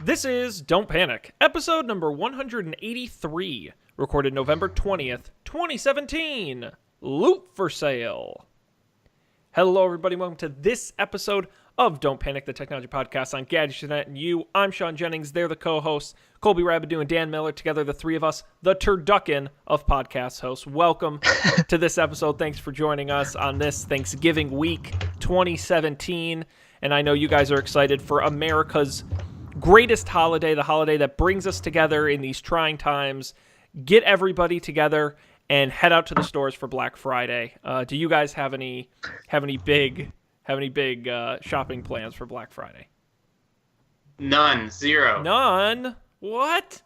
This is Don't Panic, episode number 183, recorded November 20th, 2017. Loot for sale. Hello, everybody. Welcome to this episode of Don't Panic, the technology podcast on Gadgetnet and You. I'm Sean Jennings. They're the co-hosts, Colby Rabideau and Dan Miller. Together, the three of us, the turducken of podcast hosts. Welcome to this episode. Thanks for joining us on this Thanksgiving week 2017. And I know you guys are excited for America's greatest holiday, the holiday that brings us together in these trying times. Get everybody together and head out to the stores for Black Friday. Do you guys have any big shopping plans for Black Friday? None. Zero. None? What?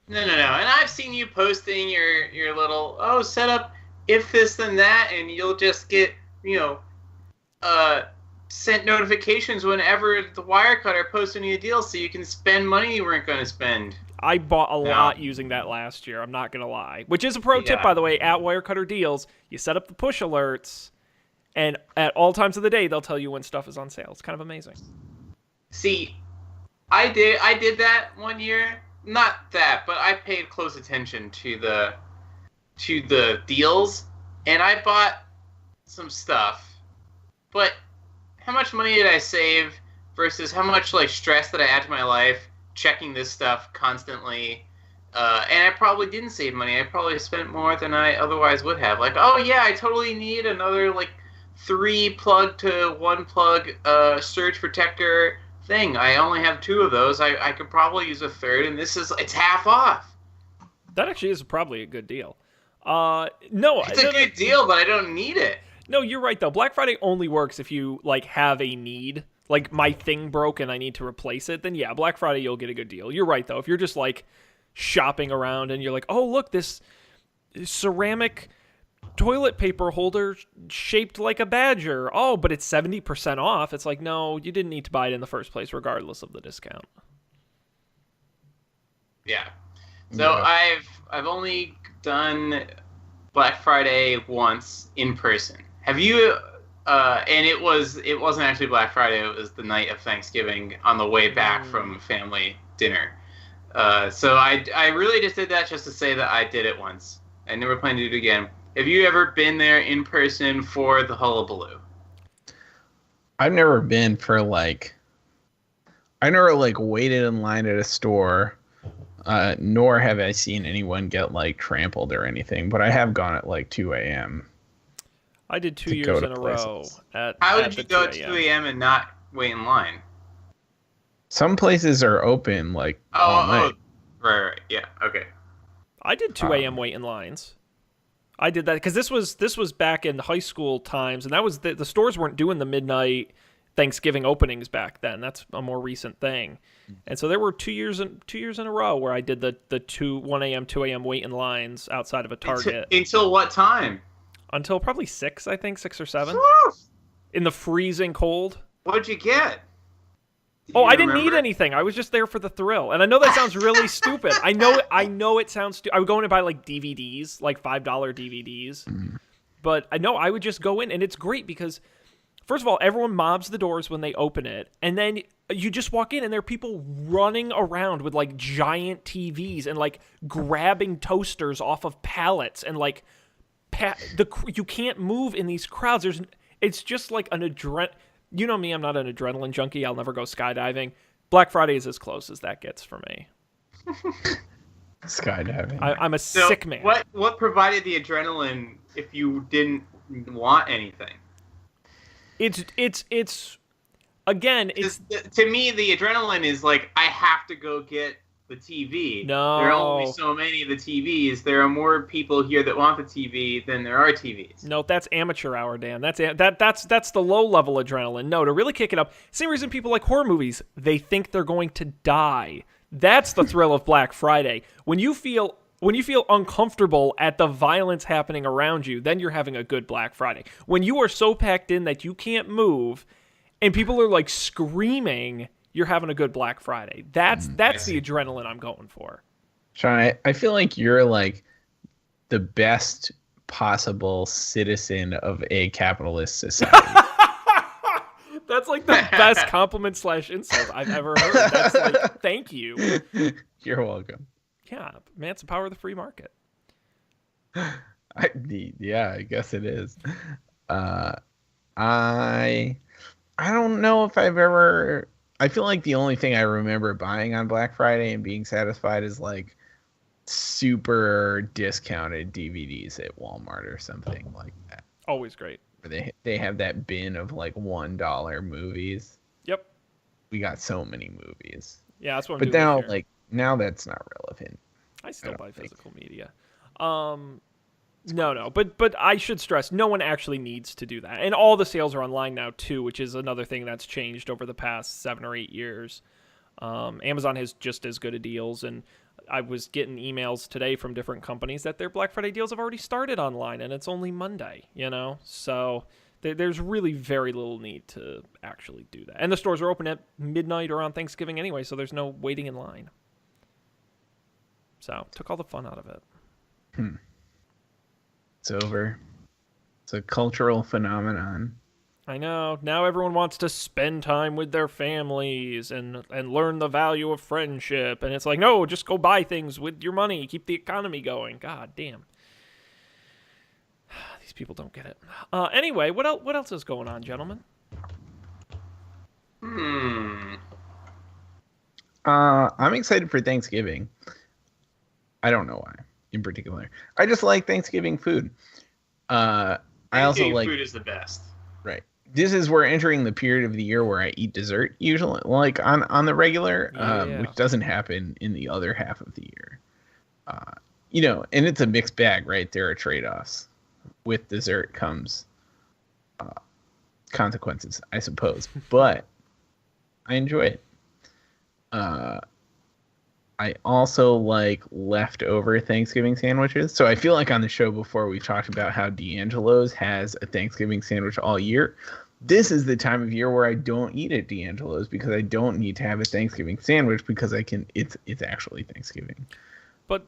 No. And I've seen you posting your little, set up if this then that, and you'll just get, sent notifications whenever the Wirecutter posts a new deal so you can spend money you weren't going to spend. I bought a lot using that last year, I'm not going to lie. Which is a pro tip, by the way, at Wirecutter Deals. You set up the push alerts, and at all times of the day, they'll tell you when stuff is on sale. It's kind of amazing. See, I did that one year. Not that, but I paid close attention to the deals, and I bought some stuff. But how much money did I save versus how much stress did I add to my life checking this stuff constantly? And I probably didn't save money. I probably spent more than I otherwise would have. I totally need another 3 plug to 1 plug surge protector thing. I only have 2 of those. I could probably use a third, and it's half off. That actually is probably a good deal. No, it's a good deal, but I don't need it. No, you're right, though. Black Friday only works if you, have a need. My thing broke and I need to replace it, then yeah, Black Friday you'll get a good deal. You're right, though. If you're just, shopping around and you're like, oh, look, this ceramic toilet paper holder shaped like a badger. Oh, but it's 70% off. It's like, no, you didn't need to buy it in the first place, regardless of the discount. Yeah. So yeah. I've only done Black Friday once in person. Have you? And it wasn't actually Black Friday. It was the night of Thanksgiving on the way back from family dinner. So I really just did that just to say that I did it once. I never plan to do it again. Have you ever been there in person for the hullabaloo? I've never been for I never waited in line at a store. Nor have I seen anyone get trampled or anything. But I have gone at 2 a.m. I did 2 years in a row. How did you go at 2 a.m. and not wait in line? Some places are open all night. Right, yeah, okay. I did 2 a.m. wait in lines. I did that because this was back in high school times, and that was the stores weren't doing the midnight Thanksgiving openings back then. That's a more recent thing, and so there were 2 years in a row where I did the 1 a.m. 2 a.m. wait in lines outside of a Target. Until what time? Until probably 6, I think, 6 or 7. Woo! In the freezing cold. What'd you get? I didn't need anything. I was just there for the thrill. And I know that sounds really stupid. I know it sounds stupid. I would go in and buy DVDs, $5 DVDs. But I know I would just go in, and it's great because, first of all, everyone mobs the doors when they open it. And then you just walk in, and there are people running around with giant TVs and grabbing toasters off of pallets and you can't move in these crowds. It's just an adrenaline. You know me, I'm not an adrenaline junkie. I'll never go skydiving. Black Friday is as close as that gets for me. Skydiving. I'm a sick man. What provided the adrenaline if you didn't want anything? It's again, it's to me the adrenaline is I have to go get the TV. No. There are only so many of the TVs. There are more people here that want the TV than there are TVs. No, that's amateur hour, Dan. That's the low level adrenaline. No, to really kick it up. Same reason people like horror movies. They think they're going to die. That's the thrill of Black Friday. When you feel uncomfortable at the violence happening around you, then you're having a good Black Friday. When you are so packed in that you can't move and people are screaming, you're having a good Black Friday. That's the adrenaline I'm going for. Sean, I feel like you're the best possible citizen of a capitalist society. That's like the best compliment / insult I've ever heard. That's like, thank you. You're welcome. Yeah, man, it's the power of the free market. I guess it is. I don't know if I've ever. I feel like the only thing I remember buying on Black Friday and being satisfied is like super discounted DVDs at Walmart or something like that. Always great. Where they have that bin of like $1 movies. Yep. We got so many movies. Yeah, that's what I'm but doing. now, this year. like now, that's not relevant. I still buy physical media. No, but I should stress, no one actually needs to do that. And all the sales are online now, too, which is another thing that's changed over the past 7 or 8 years. Amazon has just as good of deals, and I was getting emails today from different companies that their Black Friday deals have already started online, and it's only Monday, So there's really very little need to actually do that. And the stores are open at midnight or on Thanksgiving anyway, so there's no waiting in line. So, took all the fun out of it. It's over. It's a cultural phenomenon. I know. Now everyone wants to spend time with their families and learn the value of friendship. And it's like, no, just go buy things with your money. Keep the economy going. God damn. These people don't get it. Anyway, what else is going on, gentlemen? I'm excited for Thanksgiving. I don't know why, in particular. I just like Thanksgiving food. I also like food is the best. Right. This is we're entering the period of the year where I eat dessert usually, like on the regular, which doesn't happen in the other half of the year. And it's a mixed bag, right? There are trade-offs. With dessert comes consequences, I suppose, but I enjoy it. I also like leftover Thanksgiving sandwiches. So I feel like on the show before we've talked about how D'Angelo's has a Thanksgiving sandwich all year. This is the time of year where I don't eat at D'Angelo's because I don't need to have a Thanksgiving sandwich because it's actually Thanksgiving. But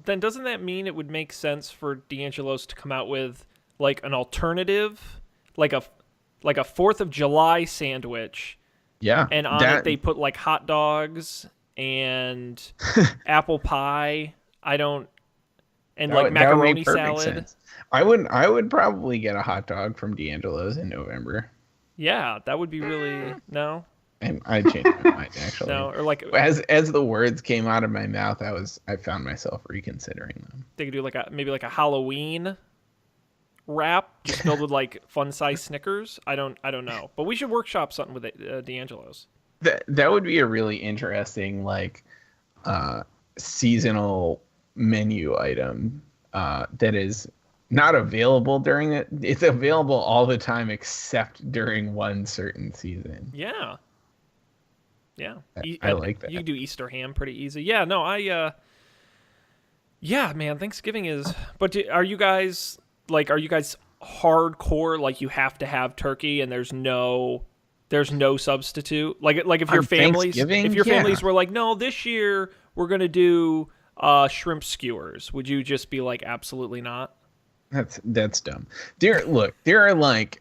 then doesn't that mean it would make sense for D'Angelo's to come out with like an alternative, like a 4th of July sandwich? Yeah. And on it they put like hot dogs and apple pie. Macaroni salad. Sense. I would probably get a hot dog from D'Angelo's in November. Yeah, that would be really no. And I changed my mind actually. No, or like as the words came out of my mouth, I found myself reconsidering them. They could do maybe a Halloween wrap just filled with like fun size Snickers. I don't know, but we should workshop something with D'Angelo's. That would be a really interesting seasonal menu item that is not available during it. It's available all the time except during one certain season. Yeah. I like that. You can do Easter ham pretty easy. Yeah, no, yeah, man, Thanksgiving is. But are you guys hardcore? Like you have to have turkey and there's no substitute. Like if your families were like, no, this year we're gonna do shrimp skewers, would you just be like, absolutely not? That's dumb. There are like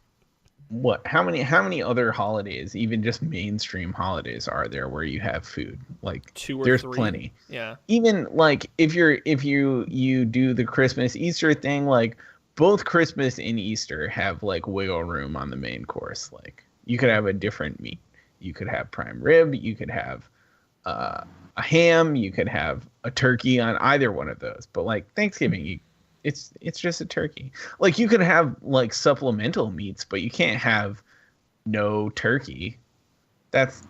how many other holidays, even just mainstream holidays, are there where you have food? Like 2 or 3. There's plenty. Yeah. Even like if you do the Christmas Easter thing, like both Christmas and Easter have like wiggle room on the main course. Like you could have a different meat. You could have prime rib. You could have a ham. You could have a turkey on either one of those. But like Thanksgiving, it's just a turkey. Like you could have like supplemental meats, but you can't have no turkey. That's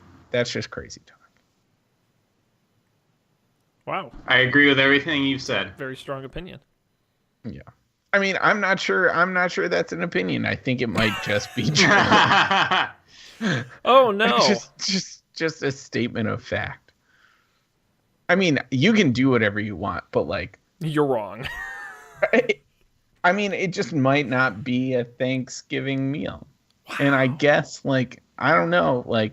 just crazy talk. Wow. I agree with everything you've said. Very strong opinion. Yeah. I mean, I'm not sure that's an opinion. I think it might just be true. Oh no. Just a statement of fact. I mean, you can do whatever you want, but like you're wrong. I mean, it just might not be a Thanksgiving meal. Wow. And I guess like I don't know, like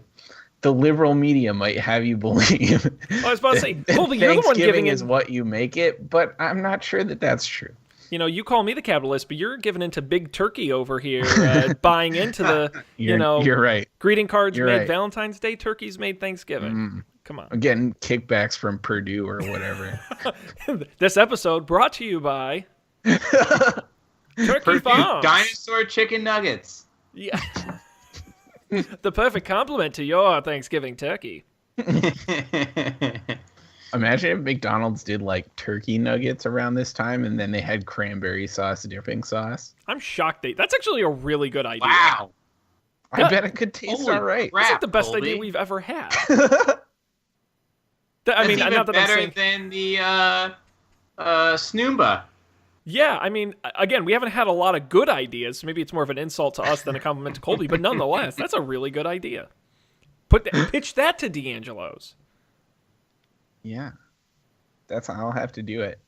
the liberal media might have you believe. I was about to say, Colby, you're the one giving is what you make it, but I'm not sure that that's true. you call me the capitalist, but you're giving into big turkey over here, buying into the, you're right. Greeting cards You're made right. Valentine's Day, turkeys made Thanksgiving. Come on. I'm getting kickbacks from Purdue or whatever. This episode brought to you by Turkey Farms. Dinosaur chicken nuggets. Yeah. The perfect complement to your Thanksgiving turkey. Imagine if McDonald's did like turkey nuggets around this time and then they had cranberry sauce dipping sauce. I'm shocked. That's actually a really good idea. Wow. I bet it could taste Holy all right. crap, That's like the best Colby. idea we've ever had. That's even not that better than the Snoomba. Yeah, I mean, again, we haven't had a lot of good ideas, so maybe it's more of an insult to us than a compliment to Colby, but nonetheless, that's a really good idea. Pitch that to D'Angelo's. Yeah. I'll have to do it.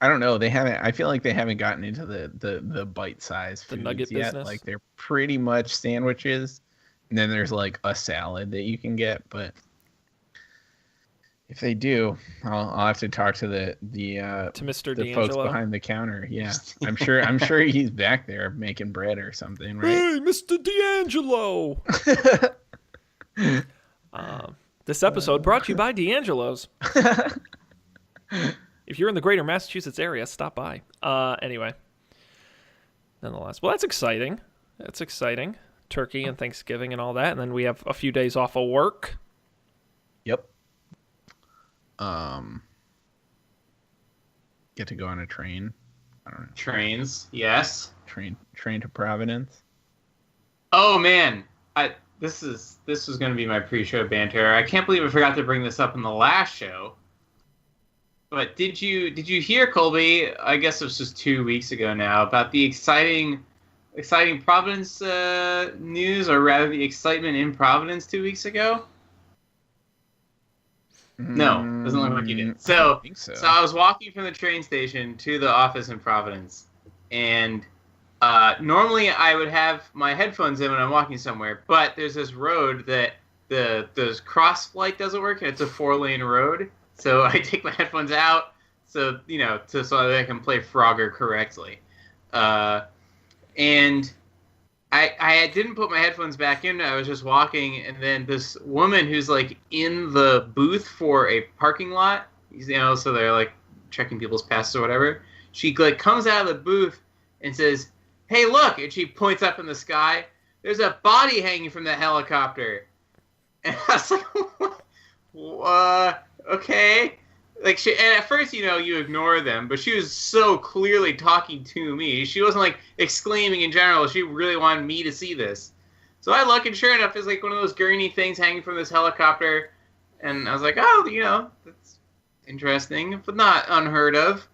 I don't know. I feel like they haven't gotten into the bite size foods nugget yet. business. Like they're pretty much sandwiches. And then there's like a salad that you can get, but if they do, I'll have to talk to the To Mr. the folks D'Angelo. behind the counter. Yeah. I'm sure he's back there making bread or something, right? Hey, Mr. D'Angelo! This episode brought to you by D'Angelo's. If you're in the greater Massachusetts area, stop by. Anyway. Nonetheless. Well, that's exciting. That's exciting. Turkey and Thanksgiving and all that. And then we have a few days off of work. Yep. Get to go on a train. I don't know. Trains, yes. Train to Providence. Oh man, this was going to be my pre-show banter. I can't believe I forgot to bring this up in the last show. But did you hear, Colby? I guess it was just 2 weeks ago now, about the exciting Providence news, or rather the excitement in Providence 2 weeks ago? No, doesn't look like you did. I So think so. I was walking from the train station to the office in Providence, and normally I would have my headphones in when I'm walking somewhere, but there's this road that the cross flight doesn't work, and it's a 4-lane road. So I take my headphones out, so that I can play Frogger correctly. And I didn't put my headphones back in. I was just walking, and then this woman who's like in the booth for a parking lot, so they're like checking people's passes or whatever. She like comes out of the booth and says, "Hey, look!" And she points up in the sky. There's a body hanging from the helicopter. And I was like, okay. Like and at first, you ignore them, but she was so clearly talking to me. She wasn't like exclaiming in general. She really wanted me to see this. So I look, and sure enough, there's like one of those gurney things hanging from this helicopter. And I was like, oh, that's interesting, but not unheard of.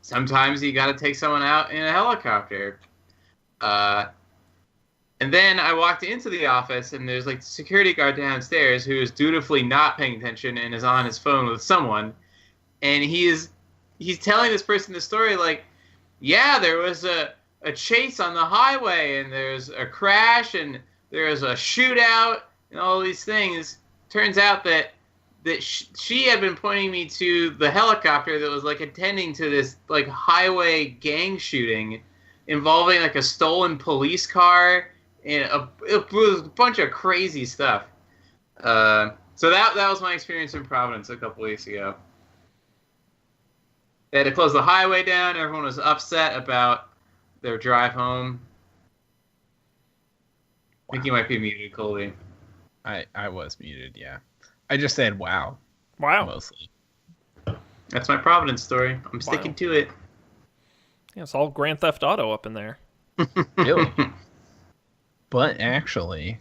Sometimes you got to take someone out in a helicopter. And then I walked into the office, and there's like the security guard downstairs who is dutifully not paying attention and is on his phone with someone. And he's telling this person the story like, yeah, there was a chase on the highway, and there's a crash, and there's a shootout, and all these things. Turns out that she had been pointing me to the helicopter that was like attending to this like highway gang shooting involving like a stolen police car. And it was a bunch of crazy stuff. So that was my experience in Providence a couple weeks ago. They had to close the highway down. Everyone was upset about their drive home. I think you might be muted, Colby. I was muted, yeah. I just said wow. Wow. Mostly. That's my Providence story. I'm sticking to it. Yeah, it's all Grand Theft Auto up in there. Really? But actually,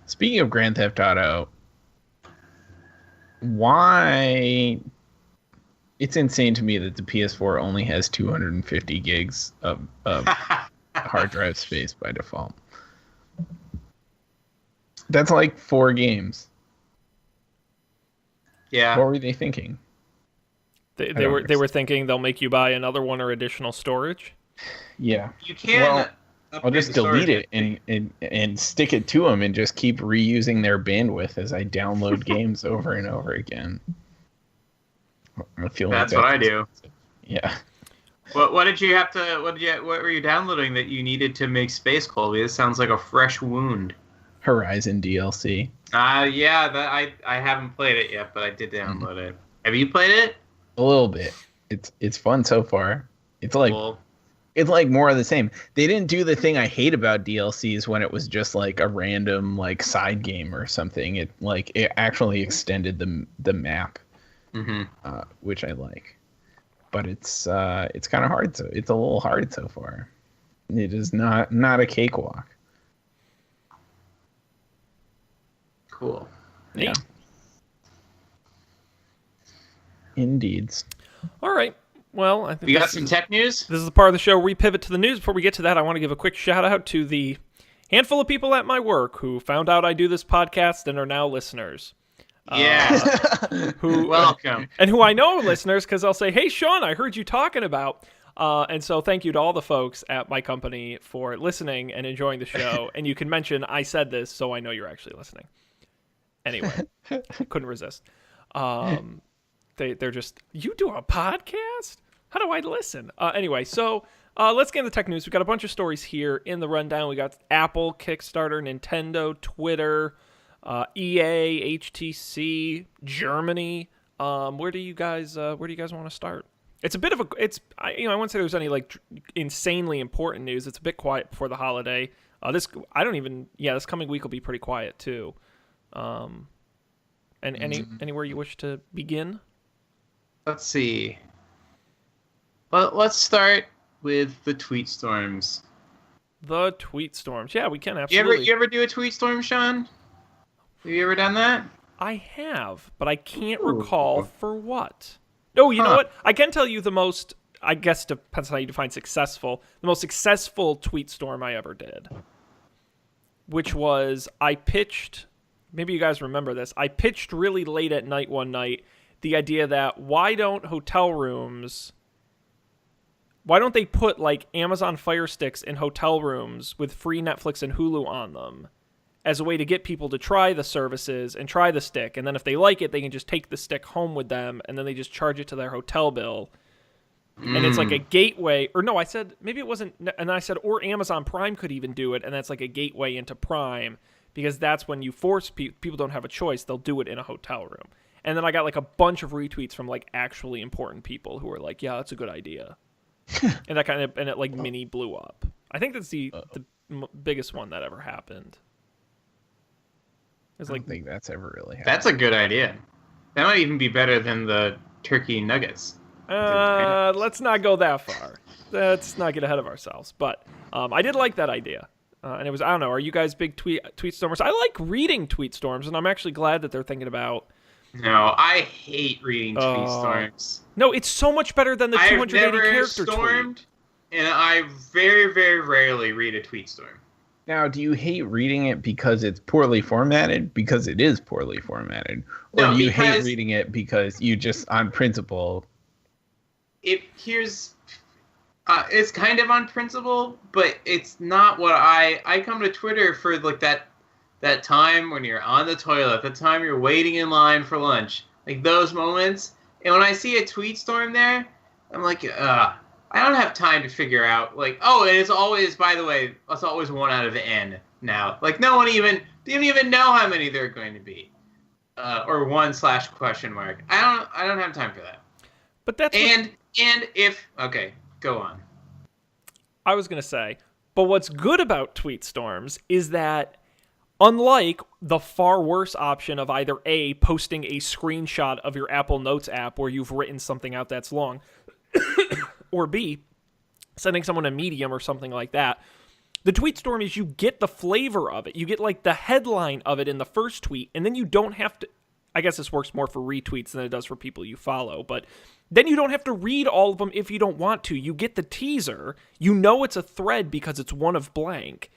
speaking of Grand Theft Auto, why it's insane to me that the PS4 only has 250 gigs of hard drive space by default. That's like 4 games. Yeah. What were they thinking? They were thinking they'll make you buy another one or additional storage. Yeah. You can. Well, I'll upgrade just the delete storage. it and stick it to them and just keep reusing their bandwidth as I download games over and over again. I feel That's like what I do. Yeah. What did you have to? What were you downloading that you needed to make space, Colby? This sounds like a fresh wound. Horizon DLC. Yeah, that I haven't played it yet, but I did download it. Have you played it? A little bit. It's fun so far. It's like Cool. it's like more of the same. They didn't do the thing I hate about DLCs when it was just like a random like side game or something. It actually extended the map, which I like. But it's kind of hard. So it's a little hard so far. It is not a cakewalk. Cool. Yeah. Indeed. All right. Well, I think You got some tech news? this is the part of the show where we pivot to the news. Before we get to that, I want to give a quick shout out to the handful of people at my work who found out I do this podcast and are now listeners. Yeah. Who Welcome. and who I know are listeners because I'll say, "Hey, Sean, I heard you talking about." And so thank you to all the folks at my company for listening and enjoying the show. And you can mention I said this, so I know you're actually listening. Anyway, couldn't resist. They're just, you do a podcast? How do I listen? Anyway, so let's get into tech news. We've got a bunch of stories here in the rundown. We got Apple, Kickstarter, Nintendo, Twitter, EA, HTC, Germany. Where do you guys want to start? It's a bit of I wouldn't say there's any like insanely important news. It's a bit quiet before the holiday. This coming week will be pretty quiet too. And anywhere you wish to begin? Let's see. Well, let's start with the tweet storms. The tweet storms. Yeah, we can absolutely. You ever do a tweet storm, Sean? Have you ever done that? I have, but I can't recall for what. Oh, you know what? I can tell you the most, I guess depends on how you define successful, the most successful tweet storm I ever did, which was I pitched, maybe you guys remember this, I pitched really late at night one night the idea that why don't they put like Amazon Fire Sticks in hotel rooms with free Netflix and Hulu on them as a way to get people to try the services and try the stick. And then if they like it, they can just take the stick home with them and then they just charge it to their hotel bill. And it's like a gateway, or no, I said, maybe it wasn't, and I said, or Amazon Prime could even do it, and that's like a gateway into Prime, because that's when you force people don't have a choice, they'll do it in a hotel room. And then I got like a bunch of retweets from like actually important people who were like, yeah, that's a good idea. And it like mini blew up. I think that's the biggest one that ever happened. I don't think that's ever really happened. That's a good idea. That might even be better than the turkey nuggets. Let's not go that far. Let's not get ahead of ourselves. But I did like that idea. And it was, I don't know, are you guys big tweet stormers? I like reading tweet storms, and I'm actually glad that they're thinking about... No, I hate reading tweet storms. No, it's so much better than the 280 character tweet. And I very, very rarely read a tweet storm. Now, do you hate reading it because it's poorly formatted? Because it is poorly formatted. Or do you hate reading it because you just, on principle... It's kind of on principle, but it's not what I come to Twitter for like that time when you're on the toilet, the time you're waiting in line for lunch, like those moments. And when I see a tweet storm there, I'm like, I don't have time to figure out like, oh, and it's always, by the way, it's always 1 out of N now. Like no one even didn't even know how many there are going to be, or 1/?. I don't have time for that. But that's okay, go on. I was going to say, but what's good about tweet storms is that unlike the far worse option of either A, posting a screenshot of your Apple Notes app where you've written something out that's long, or B, sending someone a Medium or something like that, the tweet storm is you get the flavor of it. You get like the headline of it in the first tweet, and then you don't have to, I guess this works more for retweets than it does for people you follow, but then you don't have to read all of them if you don't want to. You get the teaser. You know it's a thread because it's one of blank.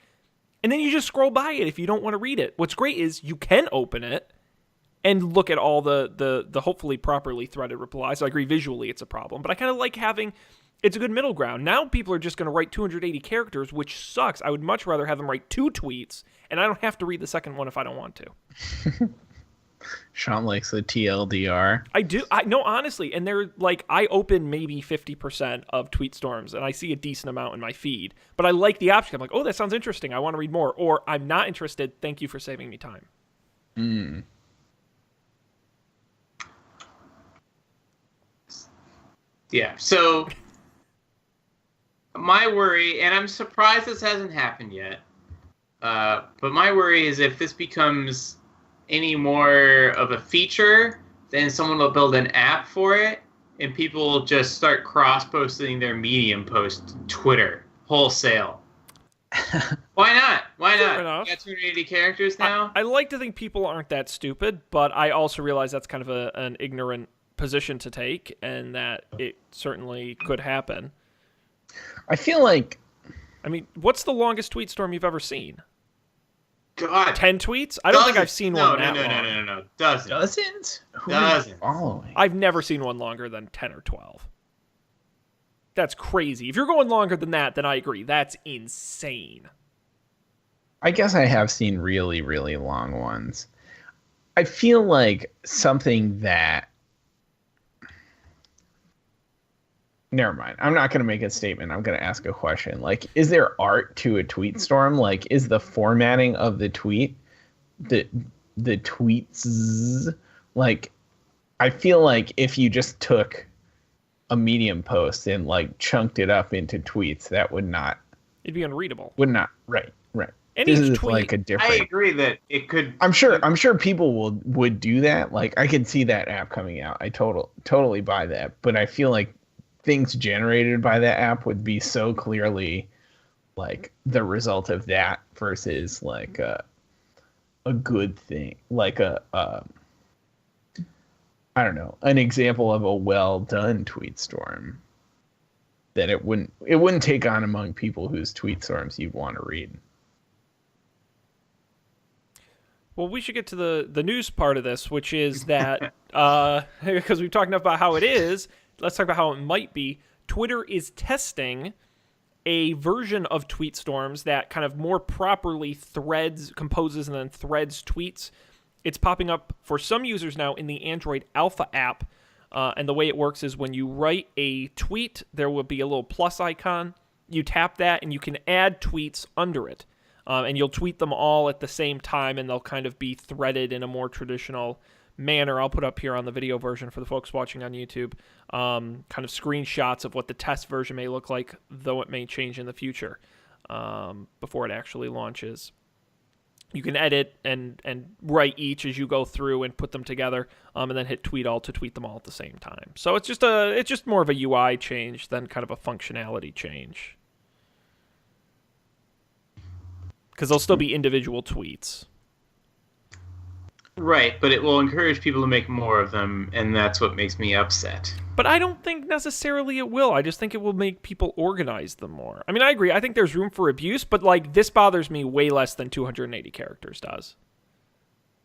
And then you just scroll by it if you don't want to read it. What's great is you can open it and look at all the hopefully properly threaded replies. I agree visually it's a problem, but I kind of like having, it's a good middle ground. Now people are just going to write 280 characters, which sucks. I would much rather have them write 2 tweets, and I don't have to read the second one if I don't want to. Sean likes the TLDR. I do. I no, honestly, and they're like, I open maybe 50% of tweet storms, and I see a decent amount in my feed. But I like the option. I'm like, oh, that sounds interesting. I want to read more. Or I'm not interested. Thank you for saving me time. Yeah. So my worry, and I'm surprised this hasn't happened yet. But my worry is if this becomes any more of a feature, then someone will build an app for it, and people will just start cross-posting their Medium post to Twitter wholesale. Why not? Why Fair not? enough. You got 280 characters now? I like to think people aren't that stupid, but I also realize that's kind of an ignorant position to take, and that it certainly could happen. I feel like I mean, what's the longest tweet storm you've ever seen? God. 10 tweets? I don't think I've seen one that long. No. Dozens. dozens. Who Dozens. are you following? I've never seen one longer than 10 or 12. That's crazy. If you're going longer than that, then I agree. That's insane. I guess I have seen really, really long ones. I feel like something that... Never mind. I'm not going to make a statement. I'm going to ask a question. Like, is there art to a tweet storm? Like, is the formatting of the tweet, the tweets, like, I feel like if you just took a Medium post and like chunked it up into tweets, that would not... It'd be unreadable. Would not. Right. And This each is tweet, like a different... I agree that it could... I'm sure people would do that. Like, I could see that app coming out. I totally buy that. But I feel like things generated by that app would be so clearly like the result of that versus like a good thing, like I don't know, an example of a well done tweet storm that it wouldn't take on among people whose tweet storms you'd want to read. Well, we should get to the news part of this, which is that because we've talked enough about how it is, let's talk about how it might be. Twitter is testing a version of tweet storms that kind of more properly composes and then threads tweets. It's popping up for some users now in the Android Alpha app. And the way it works is when you write a tweet, there will be a little plus icon. You tap that and you can add tweets under it. And you'll tweet them all at the same time, and they'll kind of be threaded in a more traditional manner. I'll put up here on the video version for the folks watching on YouTube, kind of screenshots of what the test version may look like, though it may change in the future before it actually launches. You can edit and write each as you go through and put them together, and then hit tweet all to tweet them all at the same time. So it's just more of a UI change than kind of a functionality change, because they'll still be individual tweets. Right, but it will encourage people to make more of them, and that's what makes me upset. But I don't think necessarily it will. I just think it will make people organize them more. I mean, I agree. I think there's room for abuse, but like this bothers me way less than 280 characters does.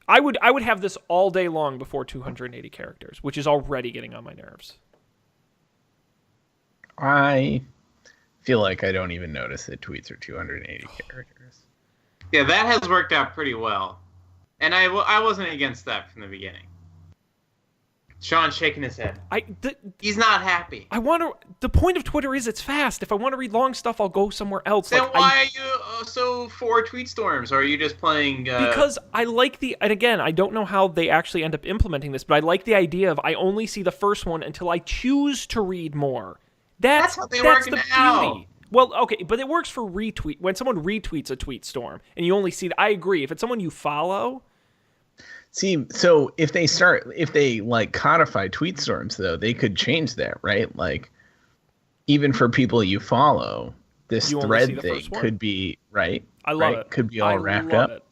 I would have this all day long before 280 characters, which is already getting on my nerves. I feel like I don't even notice that tweets are 280 characters. Yeah, that has worked out pretty well. And I wasn't against that from the beginning. Sean's shaking his head. He's not happy. The point of Twitter is it's fast. If I want to read long stuff, I'll go somewhere else. Then why are you so for tweet storms? Or are you just playing... Because I like and again, I don't know how they actually end up implementing this, but I like the idea of I only see the first one until I choose to read more. That's how they work now. Beauty. Well, okay, but it works for retweet. When someone retweets a tweet storm, and you only see... I agree. If it's someone you follow... See, so if they like codify tweet storms, though, they could change that, right? Like, even for people you follow, this thread thing could be, right? I love it. Could be all wrapped up. It.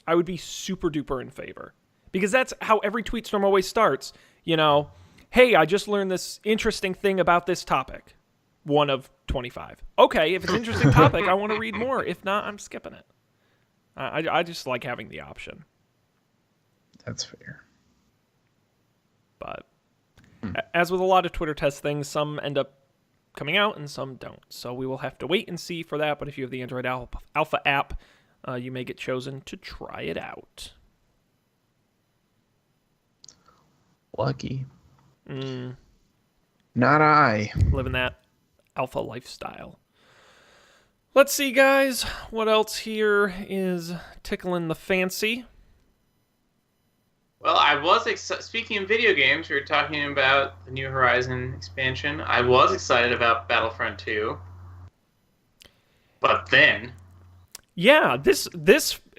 I would be super duper in favor. Because that's how every tweet storm always starts. You know, hey, I just learned this interesting thing about this topic. One of 25. Okay, if it's an interesting topic, I want to read more. If not, I'm skipping it. I just like having the option. That's fair. But as with a lot of Twitter test things, some end up coming out and some don't. So we will have to wait and see for that. But if you have the Android Alpha app, you may get chosen to try it out. Lucky. Mm, Not I. living that alpha lifestyle. Let's see, guys. What else here is tickling the fancy? Well, I was speaking of video games. We were talking about the New Horizon expansion. I was excited about Battlefront 2, but then, Yeah, this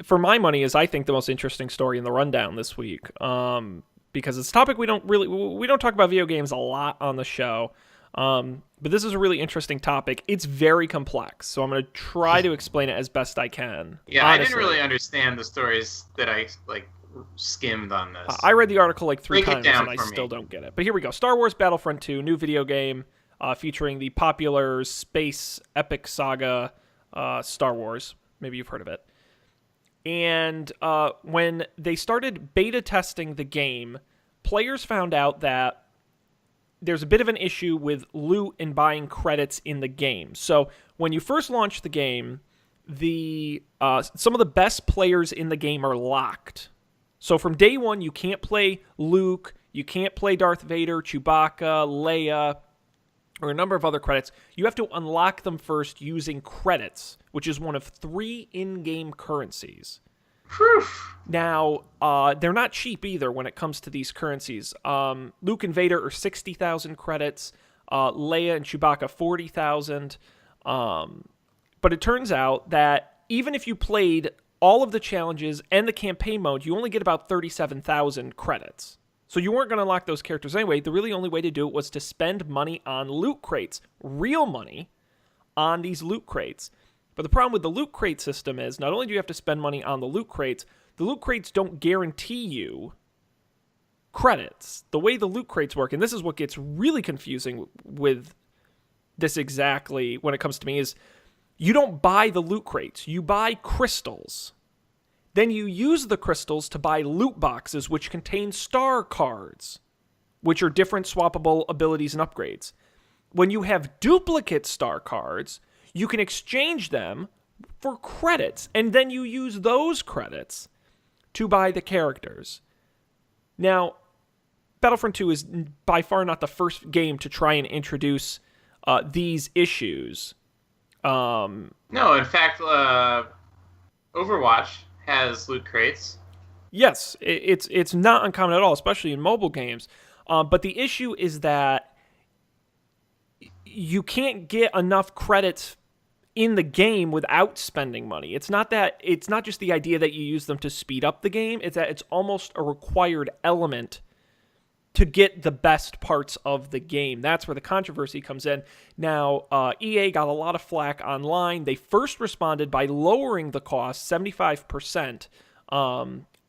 for my money is, I think, the most interesting story in the rundown this week. Because it's a topic we don't talk about video games a lot on the show. But this is a really interesting topic. It's very complex, so I'm going to try to explain it as best I can. yeah, honestly. I didn't really understand the stories that I skimmed on this. I read the article like 3 Break it times down and I for still me. don't get it. But here we go. Star Wars Battlefront 2, new video game featuring the popular space epic saga Star Wars. Maybe you've heard of it. And when they started beta testing the game, players found out that there's a bit of an issue with loot and buying credits in the game. So when you first launch the game, some of the best players in the game are locked. So from day one, you can't play Luke, you can't play Darth Vader, Chewbacca, Leia, or a number of other credits. You have to unlock them first using credits, which is one of 3 in-game currencies. Whew. Now, they're not cheap either when it comes to these currencies. Luke and Vader are 60,000 credits, Leia and Chewbacca 40,000. But it turns out that even if you played all of the challenges and the campaign mode, you only get about 37,000 credits. So you weren't going to unlock those characters anyway. The really only way to do it was to spend money on loot crates, real money, on these loot crates. But the problem with the loot crate system is not only do you have to spend money on the loot crates don't guarantee you credits. The way the loot crates work, and this is what gets really confusing with this exactly when it comes to me, is you don't buy the loot crates. You buy crystals. Then you use the crystals to buy loot boxes, which contain star cards, which are different swappable abilities and upgrades. When you have duplicate star cards, you can exchange them for credits, and then you use those credits to buy the characters. Now, Battlefront 2 is by far not the first game to try and introduce these issues. No, in fact, Overwatch has loot crates. Yes, it's not uncommon at all, especially in mobile games. But the issue is that you can't get enough credits in the game without spending money. It's not just the idea that you use them to speed up the game. It's that it's almost a required element to get the best parts of the game. That's where the controversy comes in. Now, EA got a lot of flack online. They first responded by lowering the cost 75%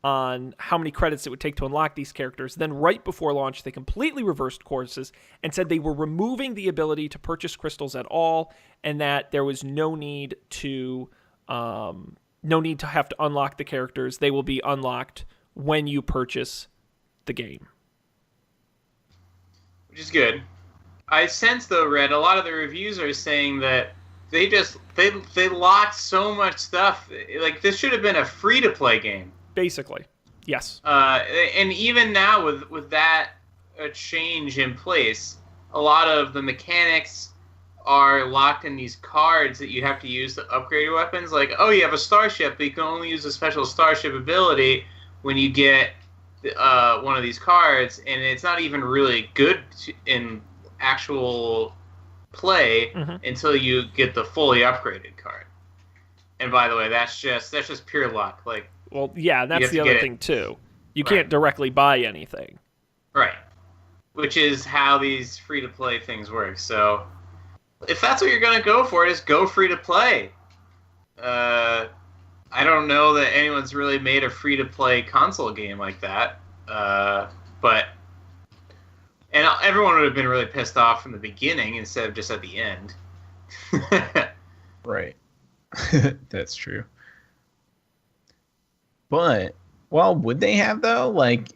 on how many credits it would take to unlock these characters. Then right before launch, they completely reversed courses and said they were removing the ability to purchase crystals at all, and that there was no need to have to unlock the characters. They will be unlocked when you purchase the game. Which is good. I sense, though, Red, a lot of the reviews are saying that they locked so much stuff. Like, this should have been a free-to-play game. Basically, yes. And even now, with that change in place, a lot of the mechanics are locked in these cards that you have to use to upgrade your weapons. Like, oh, you have a starship, but you can only use a special starship ability when you get one of these cards, and it's not even really good in actual play until you get the fully upgraded card. And by the way, that's just pure luck. Like, well, yeah, that's the other thing too. You can't directly buy anything. Right. Which is how these free-to-play things work. So, if that's what you're going to go for, just go free-to-play. I don't know that anyone's really made a free-to-play console game like that. But everyone would have been really pissed off from the beginning instead of just at the end. Right. That's true. But, well, would they have, though? Like...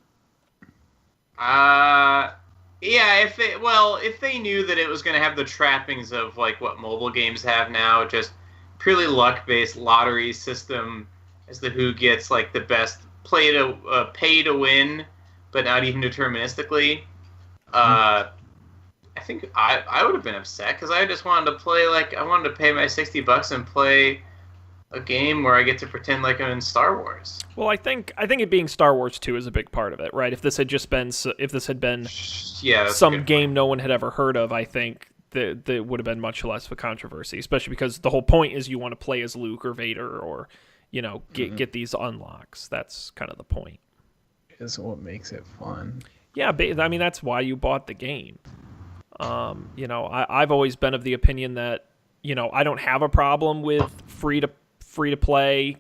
Yeah, if they knew that it was going to have the trappings of, like, what mobile games have now, just purely luck-based lottery system as to who gets, like, the best pay to win but not even deterministically, I think I would have been upset because I just wanted to play I wanted to pay my $60 and play a game where I get to pretend like I'm in Star Wars. Well, I think it being Star Wars 2 is a big part of it, right? If this had been some game no one had ever heard of, I think that would have been much less of a controversy, especially because the whole point is you want to play as Luke or Vader or, get these unlocks. That's kind of the point. Is what makes it fun. Yeah, I mean, that's why you bought the game. I've always been of the opinion that, I don't have a problem with free to play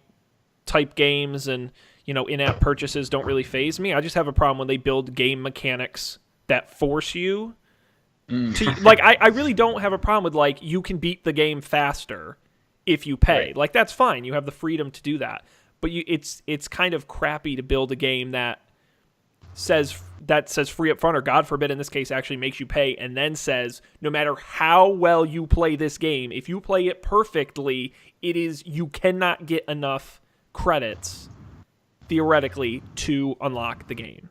type games, and in-app purchases don't really faze me. I just have a problem when they build game mechanics that force you to I really don't have a problem with you can beat the game faster if you pay. Right. That's fine. You have the freedom to do that. But it's kind of crappy to build a game that says free up front, or God forbid in this case actually makes you pay, and then says no matter how well you play this game, if you play it perfectly, you cannot get enough credits theoretically to unlock the game.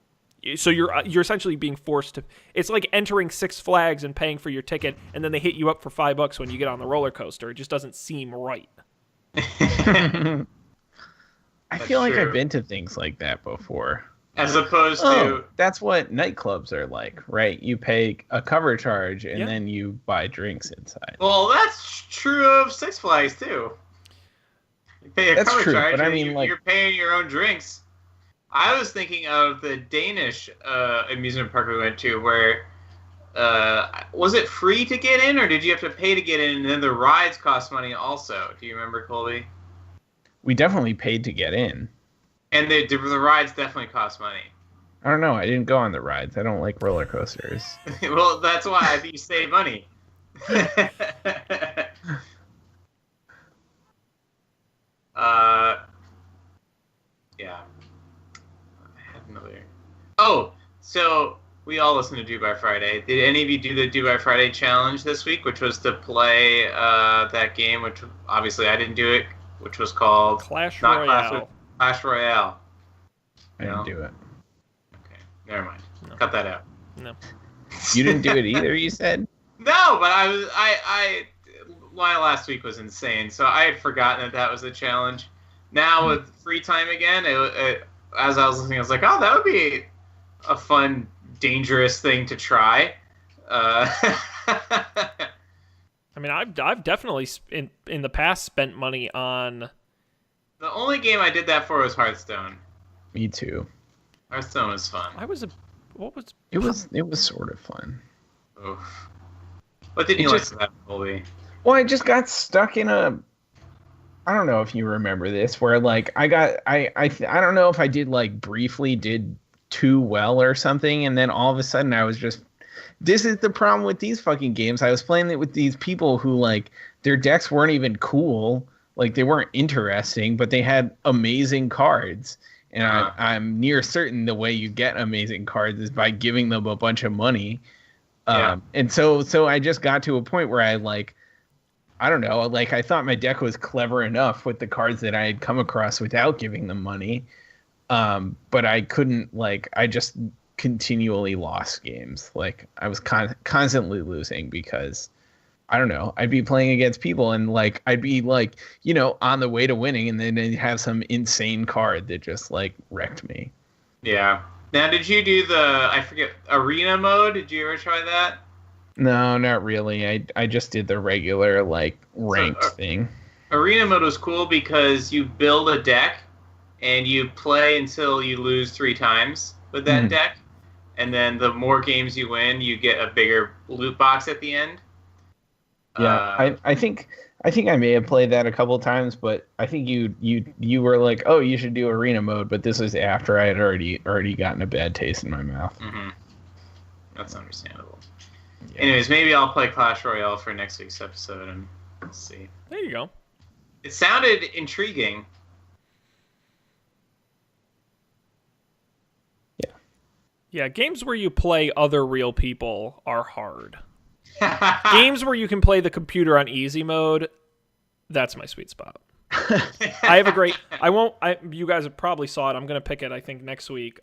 So you're essentially being forced to. It's like entering Six Flags and paying for your ticket, and then they hit you up for $5 when you get on the roller coaster. It just doesn't seem right. I feel like true. I've been to things like that before. As opposed to... That's what nightclubs are like, right? You pay a cover charge, and then you buy drinks inside. Well, that's true of Six Flags, too. You pay a cover charge, but I mean, you're paying your own drinks. I was thinking of the Danish amusement park we went to, where... was it free to get in, or did you have to pay to get in, and then the rides cost money also? Do you remember, Colby? We definitely paid to get in. And the rides definitely cost money. I don't know. I didn't go on the rides. I don't like roller coasters. Well, that's why I think you save money. Yeah. I had another... Oh, so we all listen to Do By Friday. Did any of you do the Do By Friday challenge this week, which was to play that game, which obviously I didn't do it, which was called... Clash Royale. Clash Royale. I didn't do it. Okay, never mind. No. Cut that out. No. You didn't do it either, you said? No, but my last week was insane, so I had forgotten that was a challenge. Now with free time again, as I was listening, I was like, oh, that would be a fun, dangerous thing to try. I mean, I've definitely in the past spent money on... The only game I did that for was Hearthstone. Me too. Hearthstone was fun. It was sort of fun. Oof. What didn't you like about that, Colby? Well, I just got stuck in a... I don't know if you remember this, where I don't know if I briefly did too well or something, and then all of a sudden I was just... This is the problem with these fucking games. I was playing it with these people who, their decks weren't even cool. They weren't interesting, but they had amazing cards. And I'm near certain the way you get amazing cards is by giving them a bunch of money. And so I just got to a point where I don't know, I thought my deck was clever enough with the cards that I had come across without giving them money. But I couldn't, I just continually lost games. I was constantly losing because... I don't know. I'd be playing against people and I'd be on the way to winning, and then they'd have some insane card that just wrecked me. Yeah. Now, did you do I forget, arena mode? Did you ever try that? No, not really. I just did the regular ranked thing. Arena mode was cool because you build a deck and you play until you lose 3 times with that deck, and then the more games you win, you get a bigger loot box at the end. Yeah, I think I may have played that a couple of times, but I think you were like, oh, you should do arena mode, but this was after I had already gotten a bad taste in my mouth. Mm-hmm. That's understandable. Yeah. Anyways, maybe I'll play Clash Royale for next week's episode and see. There you go. It sounded intriguing. Yeah. Yeah, games where you play other real people are hard. Games where you can play the computer on easy mode, that's my sweet spot. I have a great... you guys have probably saw it. I'm going to pick it, I think, next week.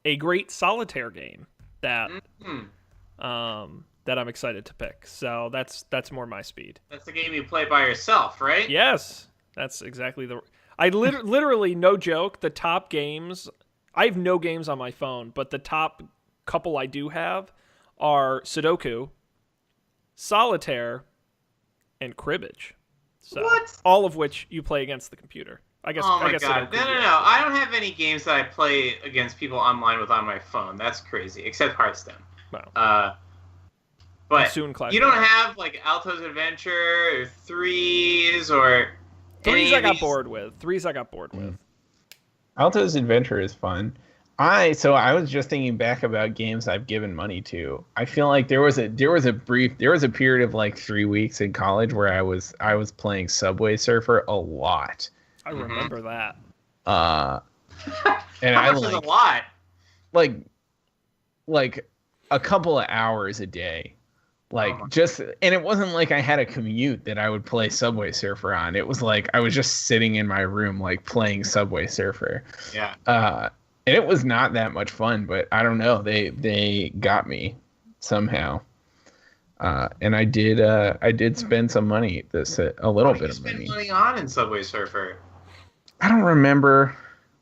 a great solitaire game that Mm-hmm. that I'm excited to pick. So that's more my speed. That's the game you play by yourself, right? Yes, that's exactly the. I literally, no joke, the top games. I have no games on my phone, but the top couple I do have are Sudoku, Solitaire, and Cribbage. So, What? all of which you play against the computer. I guess. Oh my I guess god! Sudoku, No. yeah. I don't have any games that I play against people online with on my phone. That's crazy. Except Hearthstone. Wow. But Soon Clash you don't Royale. have like Alto's Adventure or Threes or Threes any I of got these- bored with. Threes I got bored with. Alto's Adventure is fun. I was just thinking back about games I've given money to. I feel like there was a period of like 3 weeks in college where I was playing Subway Surfer a lot. I remember that. And How I much is a like lot? like a couple of hours a day. Like Oh my- and it wasn't like I had a commute that I would play Subway Surfer on. It was like I was just sitting in my room like playing Subway Surfer. Yeah. And it was not that much fun, but I don't know. They got me somehow. And I did spend some money. A little What do bit you of spend money. money on in Subway Surfer? I don't remember.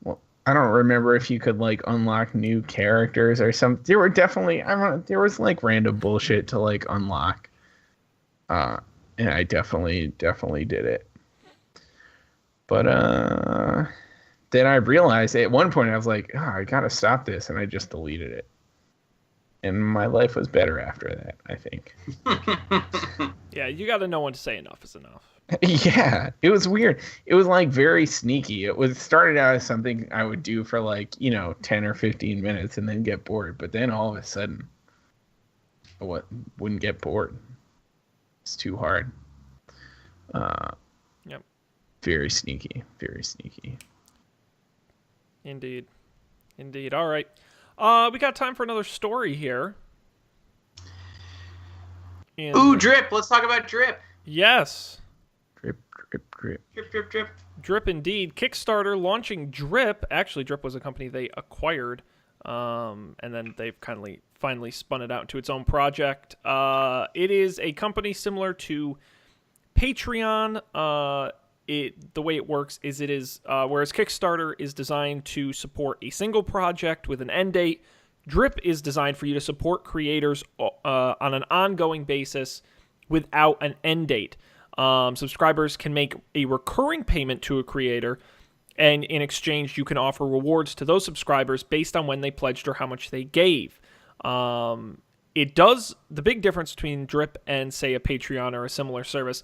Well, I don't remember if you could like unlock new characters or something. There were definitely there was like random bullshit to like unlock. And I definitely did it. But then I realized at one point I was like, oh, I gotta stop this, and I just deleted it. And my life was better after that, I think. Yeah, you got to know when to say enough is enough. Yeah, it was weird. It was like very sneaky. It started out as something I would do for like 10 or 15 minutes and then get bored. But then all of a sudden, I wouldn't get bored. It's too hard. Yep. Very sneaky. Very sneaky. Indeed. All right. We got time for another story here. And Ooh, Drip. Let's talk about Drip. yes. Drip. Drip. Drip indeed. Kickstarter launching Drip. Actually, Drip was a company they acquired, and then they've finally spun it out into its own project. It is a company similar to Patreon. The way it works is whereas Kickstarter is designed to support a single project with an end date, Drip is designed for you to support creators on an ongoing basis without an end date. Subscribers can make a recurring payment to a creator, and in exchange, you can offer rewards to those subscribers based on when they pledged or how much they gave. The big difference between Drip and, say, a Patreon or a similar service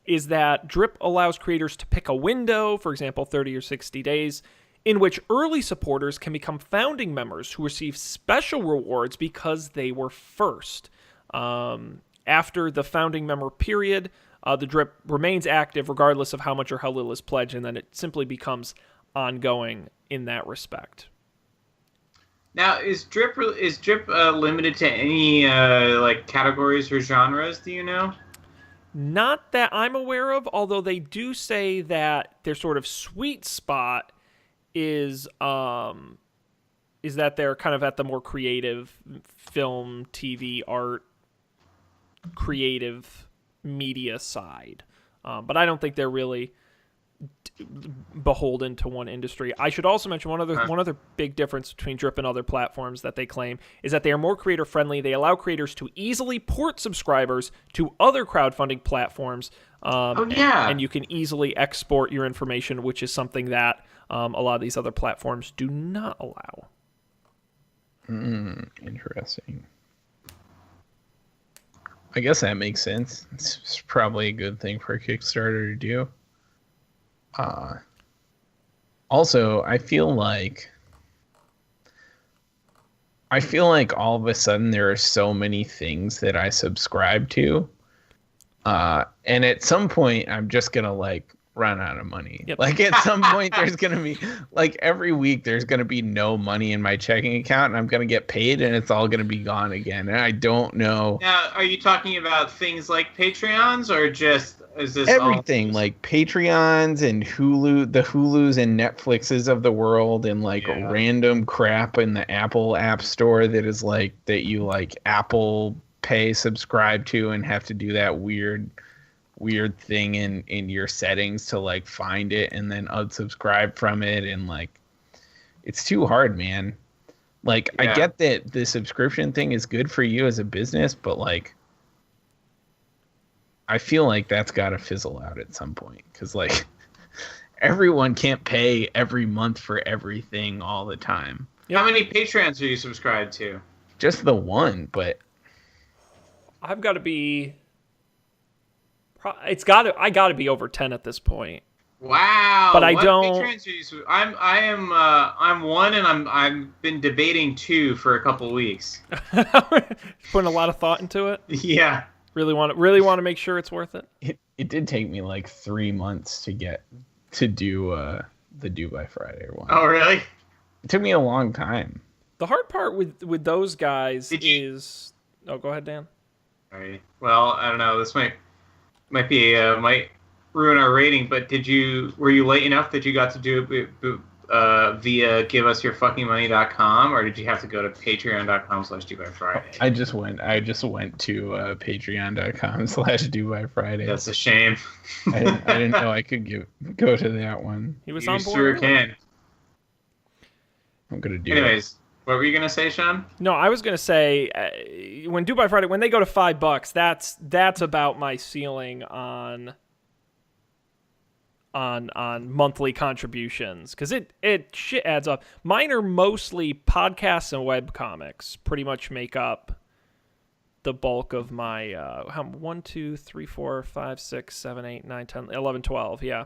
is that Drip allows creators to pick a window, for example, 30 or 60 days, in which early supporters can become founding members who receive special rewards because they were first. After the founding member period, the Drip remains active regardless of how much or how little is pledged, and then it simply becomes ongoing in that respect. Now, is Drip limited to any like categories or genres? Do you know? Not that I'm aware of, although they do say that their sort of sweet spot is that they're kind of at the more creative film, TV, art, creative media side. But I don't think they're really beholden to one industry. I should also mention one other big difference between Drip and other platforms that they claim is that they are more creator friendly. They allow creators to easily port subscribers to other crowdfunding platforms. And you can easily export your information, which is something that a lot of these other platforms do not allow. Interesting. I guess that makes sense. It's probably a good thing for Kickstarter to do. Also, I feel like all of a sudden there are so many things that I subscribe to. And at some point I'm just gonna like run out of money. Yep. Like at some point there's going to be like every week there's going to be no money in my checking account and I'm going to get paid and it's all going to be gone again. And I don't know. Now, are you talking about things like Patreons or just is this everything like Patreons and Hulu, the Hulus and Netflixes of the world and like random crap in the Apple App Store that is like that you like Apple Pay subscribe to and have to do that weird thing in your settings to like find it and then unsubscribe from it, and like it's too hard, man. Like I get that the subscription thing is good for you as a business, but like I feel like that's got to fizzle out at some point, because like everyone can't pay every month for everything all the time. How many Patreons are you subscribed to? Just the one, but I've got to be. I got to be over 10 at this point. Wow! But I what don't. Patreons are you? I'm one, and I've been debating 2 for a couple weeks. Putting a lot of thought into it. Yeah. Really want to make sure it's worth it. It did take me like 3 months to get to do the Do by Friday one. Oh really? It took me a long time. The hard part with those guys is. Oh, go ahead, Dan. All right. Well, I don't know. This might ruin our rating, but were you late enough that you got to do it via giveusyourfuckingmoney.com, or did you have to go to patreon.com/dobyfriday? I just went to patreon.com/dobyfriday. That's a shame. I didn't know I could go to that one. He was you on board. Sure can. I'm gonna do Anyways, what were you gonna say, Sean? No, I was gonna say when Do by Friday, when they go to $5, that's about my ceiling on monthly contributions, because it shit adds up. Mine are mostly podcasts and web comics. Pretty much make up the bulk of my 1, 2, 3, 4, 5, 6, 7, 8, 9, 10, 11, 12. Yeah.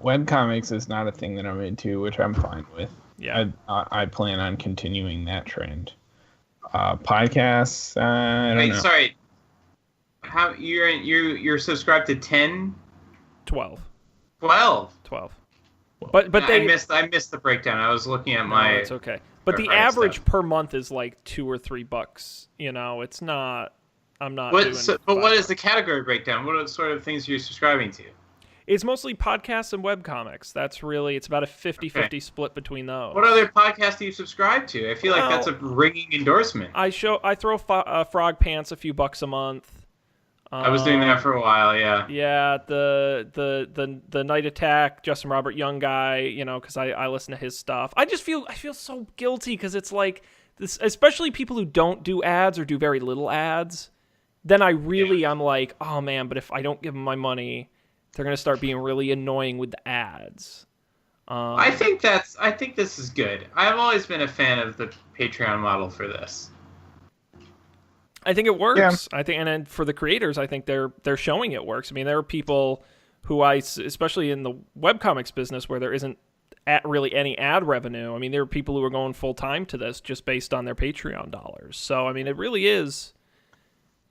Webcomics is not a thing that I'm into, which I'm fine with. Yeah. I plan on continuing that trend. Podcasts, I don't know. Sorry. How you're subscribed to 10? 12. 12. But I missed the breakdown. I was looking at my. No, it's okay. But the average per month is like $2 or $3. You know, it's not. I'm not. What is the category breakdown? What are the sort of things you're subscribing to? It's mostly podcasts and webcomics. That's really, it's about a 50-50 split between those. What other podcasts do you subscribe to? I feel like that's a ringing endorsement. I throw Frog Pants a few bucks a month. I was doing that for a while, yeah. Yeah, the Night Attack, Justin Robert Young guy, you know, because I listen to his stuff. I feel so guilty because it's like this, especially people who don't do ads or do very little ads. Then I'm like, oh man, but if I don't give them my money, they're gonna start being really annoying with the ads. I think this is good. I've always been a fan of the Patreon model for this. I think it works. Yeah. I think, and then for the creators, I think they're showing it works. I mean, there are people who especially in the webcomics business where there isn't really any ad revenue. I mean, there are people who are going full time to this just based on their Patreon dollars. So, I mean, it really is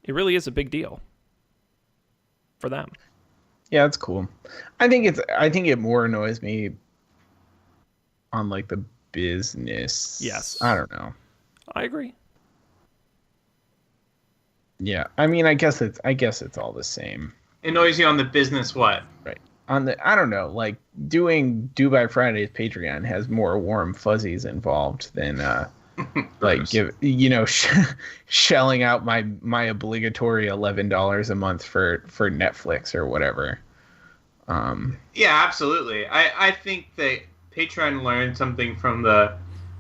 a big deal for them. Yeah, it's cool. I think it more annoys me on like the business. Yes. I don't know. I agree. Yeah. I mean, I guess it's all the same. It annoys you on the business what? Right. I don't know, like doing Do by Friday's Patreon has more warm fuzzies involved than like shelling out my obligatory $11 a month for Netflix or whatever. Yeah, absolutely. I think that Patreon learned something from the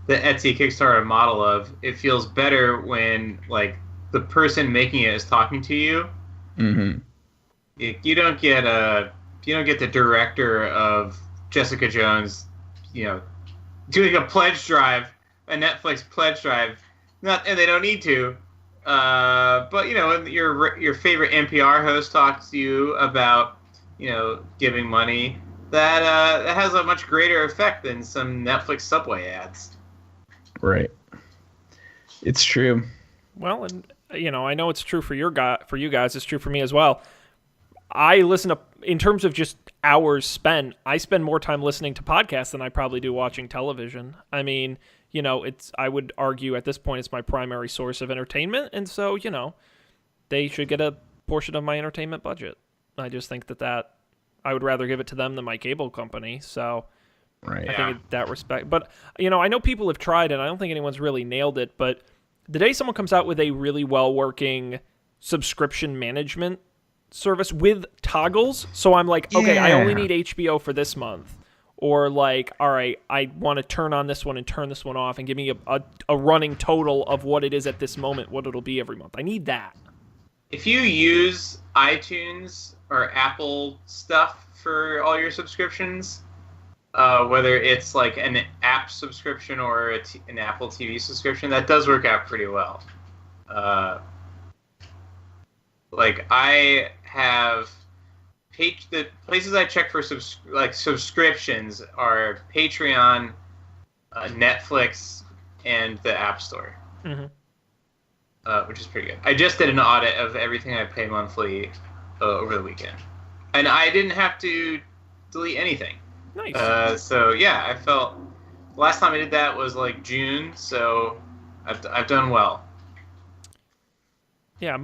Etsy Kickstarter model of it feels better when like the person making it is talking to you. Mm-hmm. You don't get the director of Jessica Jones, doing a pledge drive. A Netflix pledge drive, and they don't need to. But when your favorite NPR host talks to you about giving money, that has a much greater effect than some Netflix Subway ads. Right. It's true. Well, and I know it's true for you guys. It's true for me as well. I listen to, in terms of just hours spent, I spend more time listening to podcasts than I probably do watching television. I mean, I would argue at this point it's my primary source of entertainment. And so, they should get a portion of my entertainment budget. I just think that I would rather give it to them than my cable company. So Right. I think in that respect. But, I know people have tried, and I don't think anyone's really nailed it. But the day someone comes out with a really well-working subscription management service with toggles, so I'm like, okay, I only need HBO for this month. Or like, all right, I want to turn on this one and turn this one off and give me a running total of what it is at this moment, what it'll be every month. I need that. If you use iTunes or Apple stuff for all your subscriptions, whether it's like an app subscription or an Apple TV subscription, that does work out pretty well. Like I have the places I check for subscriptions are Patreon, Netflix, and the App Store, which is pretty good. I just did an audit of everything I pay monthly over the weekend, and I didn't have to delete anything. Nice. So yeah, I felt last time I did that was like June, so I've done well. Yeah,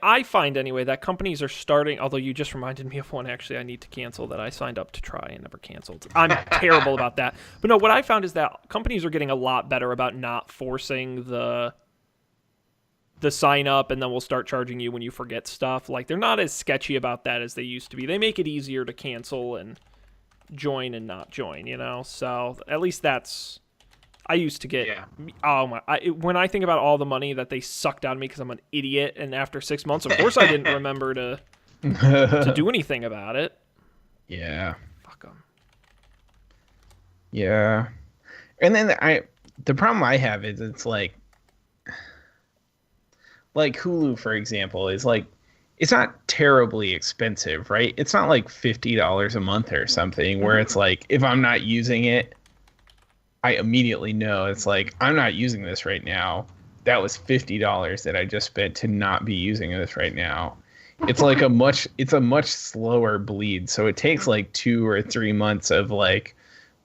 I find anyway that companies are starting, although you just reminded me of one actually I need to cancel that I signed up to try and never canceled. I'm terrible about that. But no, what I found is that companies are getting a lot better about not forcing the sign up and then we'll start charging you when you forget stuff. Like they're not as sketchy about that as they used to be. They make it easier to cancel and join and not join, So at least that's... I used to get, when I think about all the money that they sucked out of me because I'm an idiot, and after 6 months, of course I didn't remember to do anything about it. Yeah. Fuck them. Yeah. And then the problem I have is it's like Hulu, for example, is like, it's not terribly expensive, right? It's not like $50 a month or something where it's like, if I'm not using it, I immediately know it's like, I'm not using this right now. That was $50 that I just spent to not be using this right now. It's like a much slower bleed. So it takes like 2 or 3 months of like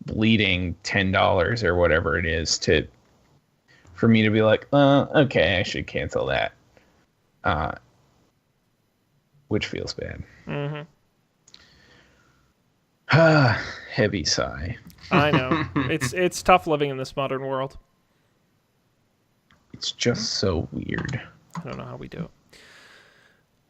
bleeding $10 or whatever it is for me to be like, okay, I should cancel that. Which feels bad. Heavy sigh. I know. It's tough living in this modern world. It's just so weird. I don't know how we do it.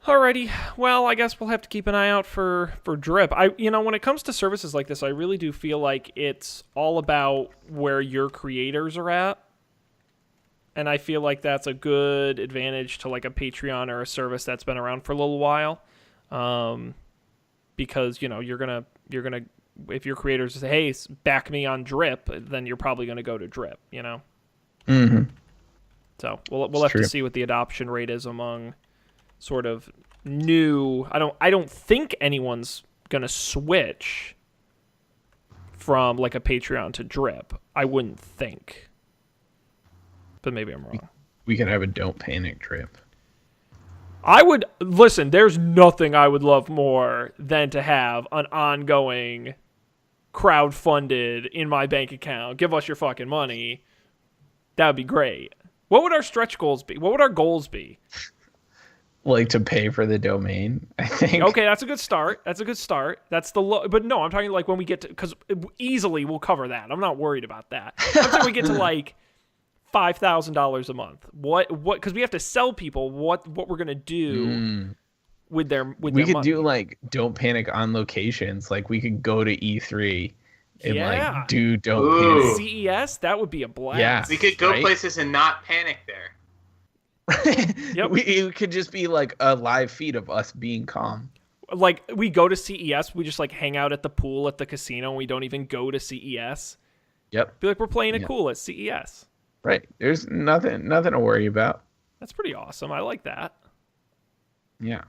Alrighty. Well, I guess we'll have to keep an eye out for Drip. When it comes to services like this, I really do feel like it's all about where your creators are at. And I feel like that's a good advantage to like a Patreon or a service that's been around for a little while. Because, you're going to, if your creators say, hey, back me on Drip, then you're probably going to go to Drip, Mm-hmm. So we'll have to see what the adoption rate is among sort of new. I don't think anyone's going to switch from like a Patreon to Drip. I wouldn't think. But maybe I'm wrong. We could have a Don't Panic Drip. Listen, there's nothing I would love more than to have an ongoing crowdfunded in my bank account. Give us your fucking money. That would be great. What would our stretch goals be? What would our goals be? Like to pay for the domain, I think. Okay, that's a good start. That's but no, I'm talking like when we get to, because easily we'll cover that. I'm not worried about that. I'm saying we get to like $5,000 a month. What? Because we have to sell people what we're gonna do with their we could money. do like Don't Panic on locations. Like we could go to E3 and like do Don't Panic. CES, that would be a blast. Yeah, we could go places and not panic there. Yep. It could just be like a live feed of us being calm. Like we go to CES, we just like hang out at the pool at the casino, and we don't even go to CES. Yep. Be like we're playing it cool at CES. Right. There's nothing to worry about. That's pretty awesome. I like that. Yeah.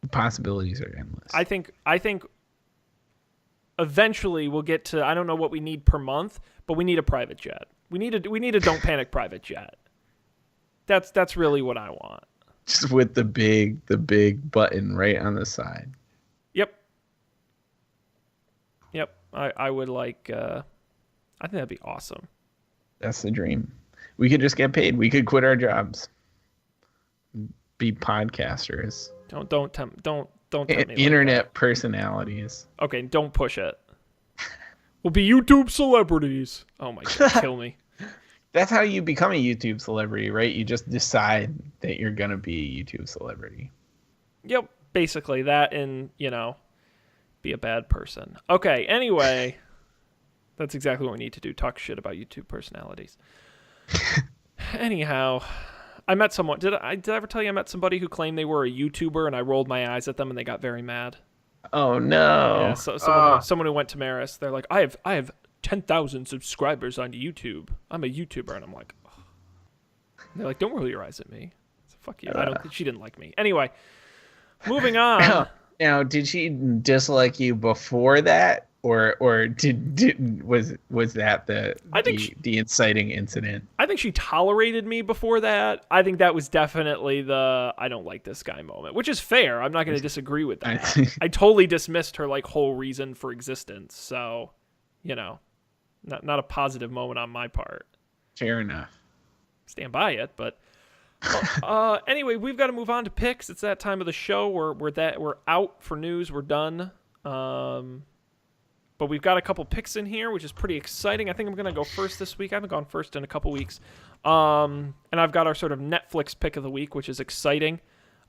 The possibilities are endless. I think eventually we'll get to, I don't know what we need per month, but we need a private jet. We need a Don't Panic private jet. That's really what I want. Just with the big button right on the side. Yep. I would like. I think that'd be awesome. That's the dream. We could just get paid. We could quit our jobs. Be podcasters. Don't tempt me. Internet personalities. Okay, don't push it. We'll be YouTube celebrities. Oh my god, kill me. That's how you become a YouTube celebrity, right? You just decide that you're gonna be a YouTube celebrity. Yep, basically that, and be a bad person. Okay, anyway, that's exactly what we need to do. Talk shit about YouTube personalities. Anyhow, I met someone. Did I ever tell you I met somebody who claimed they were a YouTuber and I rolled my eyes at them and they got very mad? Oh no. Yeah, so someone who went to Maris, they're like, I have 10,000 subscribers on YouTube. I'm a YouTuber, and I'm like, oh. They're like, don't roll your eyes at me. So, fuck you. I don't think she didn't like me. Anyway, moving on. Now, did she dislike you before that, or was that the inciting incident? I think she tolerated me before that. I think that was definitely the I don't like this guy moment, which is fair. I'm not going to disagree with that. I totally dismissed her whole reason for existence. So, not a positive moment on my part. Fair enough. Stand by it, but anyway, we've got to move on to picks. It's that time of the show where we're out for news. We're done. But we've got a couple picks in here, which is pretty exciting. I think I'm going to go first this week. I haven't gone first in a couple weeks. And I've got our sort of Netflix pick of the week, which is exciting.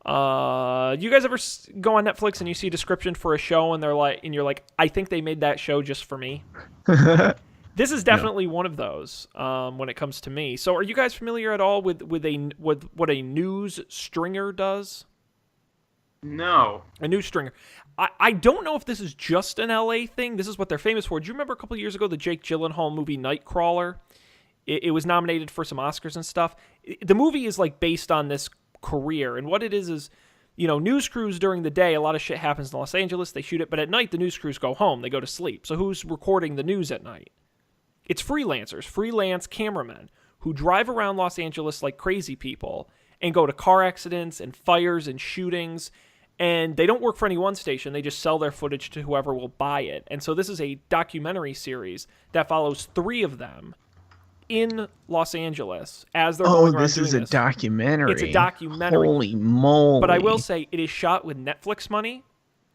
You guys ever go on Netflix and you see a description for a show and you're like, I think they made that show just for me? This is definitely one of those when it comes to me. So are you guys familiar at all with what a news stringer does? No. A news stringer. I don't know if this is just an LA thing. This is what they're famous for. Do you remember a couple years ago the Jake Gyllenhaal movie Nightcrawler? It was nominated for some Oscars and stuff. The movie is based on this career, and what it is news crews during the day, a lot of shit happens in Los Angeles. They shoot it, but at night the news crews go home. They go to sleep. So who's recording the news at night? It's freelancers, freelance cameramen who drive around Los Angeles like crazy people and go to car accidents and fires and shootings. And they don't work for any one station. They just sell their footage to whoever will buy it. And so this is a documentary series that follows 3 of them in Los Angeles as they're going around. This is a documentary. It's a documentary. Holy moly. But I will say it is shot with Netflix money,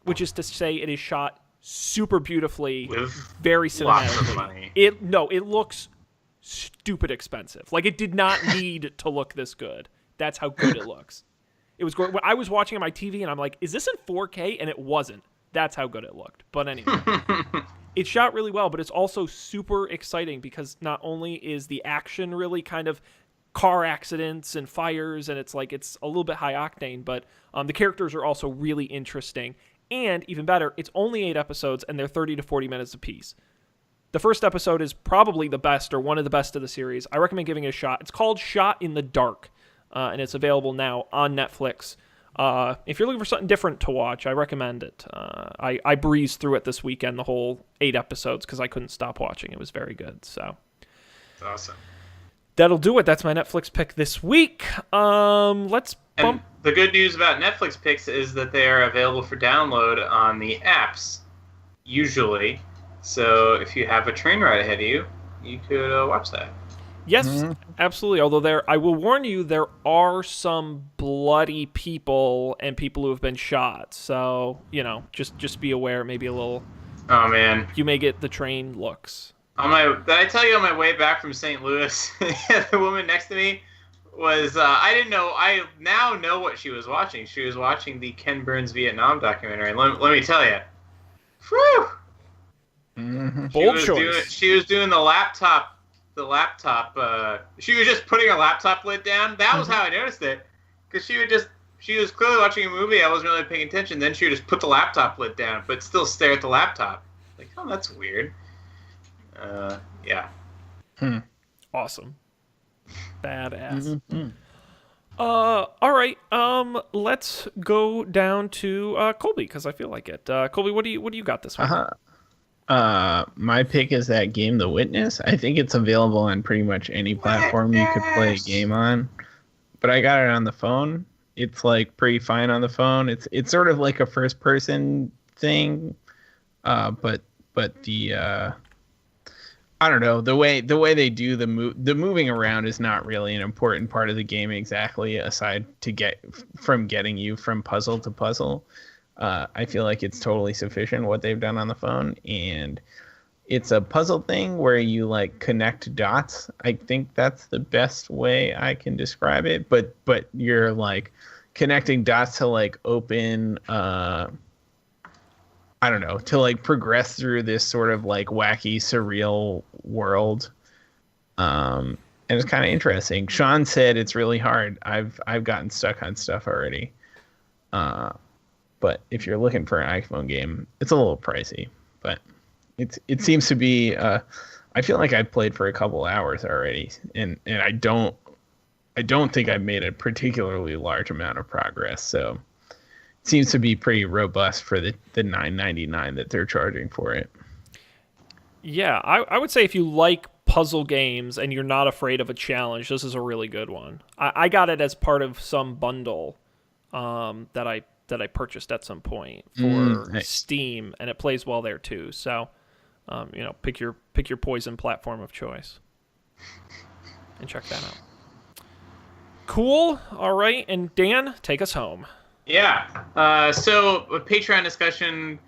which is to say it is shot super beautifully, with very cinematically. Lots of money. It looks stupid expensive. It did not need to look this good. That's how good it looks. It was great. I was watching on my TV and I'm like, is this in 4K? And it wasn't. That's how good it looked. But anyway, it's shot really well, but it's also super exciting because not only is the action really kind of car accidents and fires, and it's a little bit high octane, but the characters are also really interesting. And even better, it's only 8 episodes and they're 30 to 40 minutes apiece. The first episode is probably the best or one of the best of the series. I recommend giving it a shot. It's called Shot in the Dark. And it's available now on Netflix. If you're looking for something different to watch, I recommend it. I breezed through it this weekend, the whole 8 episodes, because I couldn't stop watching. It was very good. So That's awesome. That'll do it. That's my Netflix pick this week. Let's bump. And the good news about Netflix picks is that they are available for download on the apps, usually. So if you have a train ride ahead of you, you could watch that. Yes, absolutely. Although I will warn you, there are some bloody people and people who have been shot. So, just be aware. Maybe a little. Oh man, you may get the train looks. Did I tell you on my way back from St. Louis, the woman next to me was I didn't know. I now know what she was watching. She was watching the Ken Burns Vietnam documentary. Let me tell you, whew. Mm-hmm. Bold choice. She was doing the laptop. She was just putting her laptop lid down. That was how I noticed it, because she was clearly watching a movie. I wasn't really paying attention. Then she would just put the laptop lid down, but still stare at the laptop. Like, oh, that's weird. Yeah. Awesome. Badass. Mm-hmm. All right. Let's go down to Colby, because I feel like it. Colby, what do you got this week? My pick is that game, The Witness. I think it's available on pretty much any platform you could play a game on. But I got it on the phone, it's like pretty fine on the phone. It's sort of like a first person thing, but the I don't know, the way they do the moving around is not really an important part of the game exactly, aside to getting you from puzzle to puzzle. I feel like it's totally sufficient what they've done on the phone, and it's a puzzle thing where you like connect dots. I think that's the best way I can describe it. But you're like connecting dots to like open I don't know, to like progress through this sort of like wacky surreal world. And it's kind of interesting. Sean said it's really hard. I've gotten stuck on stuff already. But if you're looking for an iPhone game, it's a little pricey, but it seems to be. I feel like I've played for a couple hours already, and I don't think I've made a particularly large amount of progress. So it seems to be pretty robust for the $9.99 that they're charging for it. Yeah, I would say if you like puzzle games and you're not afraid of a challenge, this is a really good one. I got it as part of some bundle that I purchased at some point for Nice. Steam, and it plays well there too. So, pick your poison platform of choice, and check that out. Cool. All right, and Dan, take us home. Yeah. So a Patreon discussion.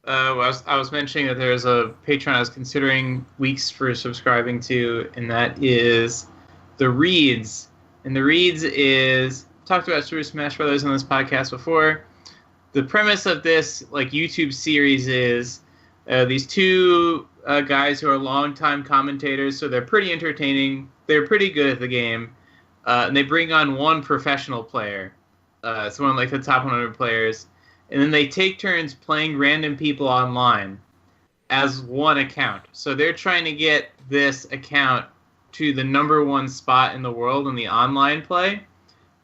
I was mentioning that there's a Patreon I was considering weeks for subscribing to, and that is the Reeds. And the Reeds is talked about Super Smash Brothers on this podcast before. The premise of this like YouTube series is these two guys who are longtime commentators, so they're pretty entertaining. They're pretty good at the game, and they bring on one professional player. It's one of like the top 100 players, and then they take turns playing random people online as one account. So they're trying to get this account to the #1 spot in the world in the online play.